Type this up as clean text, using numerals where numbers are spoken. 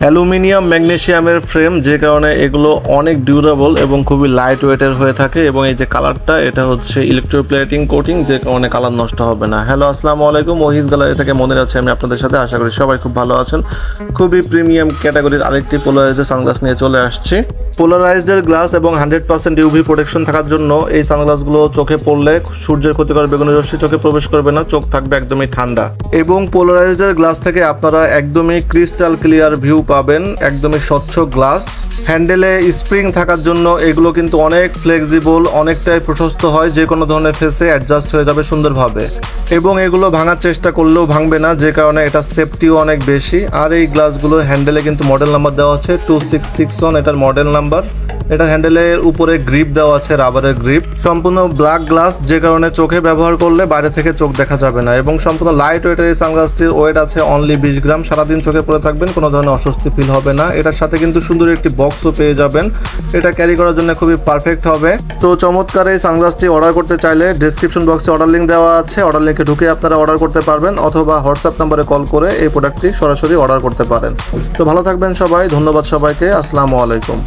Aluminium ম্যাগনেসিয়ামের frame, যে কারণে এগুলো অনেক ডিউরেবল এবং খুবই লাইট ওয়েটের হয়ে থাকে। এবং এই যে কালারটা, এটা হচ্ছে ইলেকট্রোপ্লেটিং কোটিং, যে কারণে কালার নষ্ট হবে না। হ্যালো, আসসালামু আলাইকুম। ওহিস গ্যালারি থেকে মনির আছে আমি আপনাদের সাথে। আশা করি সবাই খুব ভালো আছেন। খুবই প্রিমিয়াম ক্যাটাগরির আরেকটি পোলারাইজের সানগ্লাস নিয়ে চলে আসছি। পোলারাইজডের গ্লাস এবং 100% ইউভি প্রোটেকশন থাকার জন্য এই সানগ্লাসগুলো চোখে পড়লে সূর্যের ক্ষতিকর বেগুনি রশ্মি চোখে প্রবেশ করবে না, চোখ থাকবে একদমই ঠান্ডা। এবং পোলারাইজডের গ্লাস থেকে আপনারা একদমই ক্রিস্টাল ক্লিয়ার ভিউ পাবেন, একদমই স্বচ্ছ গ্লাস। হ্যান্ডেলে স্প্রিং থাকার জন্য এগুলো কিন্তু অনেক ফ্লেক্সিবল, অনেকটাই প্রশস্ত হয়, যে কোনো ধরনের ফেসে অ্যাডজাস্ট হয়ে যাবে সুন্দরভাবে। এবং এগুলো ভাঙার চেষ্টা করলেও ভাঙবে না, যে কারণে এটা সেফটিও অনেক বেশি। আর এই গ্লাসগুলোর হ্যান্ডেলে কিন্তু মডেল নাম্বার দেওয়া আছে 2661, এটার মডেল নাম্বার। এটা হ্যান্ডেলের উপরে গ্রিপ দেওয়া আছে, রাবারের গ্রিপ। সম্পূর্ণ ব্ল্যাক গ্লাস, যে কারণে চোখে ব্যবহার করলে বাইরে থেকে চোখ দেখা যাবে না। এবং সম্পূর্ণ লাইট ওয়েটের এই সানগ্লাসটির ওয়েট আছে অনলি 20 গ্রাম। সারাদিন চোখে পরে থাকবেন, কোনো ধরনের অস্বস্তি ফিল হবে না। এটার সাথে কিন্তু সুন্দর একটি বক্সও পেয়ে যাবেন, এটা ক্যারি করার জন্য খুবই পারফেক্ট হবে। তো চমৎকার এই সানগ্লাসটি অর্ডার করতে চাইলে ডেসক্রিপশন বক্সে অর্ডার লিঙ্ক দেওয়া আছে, অর্ডার লিঙ্কে ঢুকে আপনারা অর্ডার করতে পারবেন, অথবা হোয়াটসঅ্যাপ নাম্বারে কল করে এই প্রোডাক্টটি সরাসরি অর্ডার করতে পারেন। তো ভালো থাকবেন সবাই, ধন্যবাদ সবাইকে, আসসালামু আলাইকুম।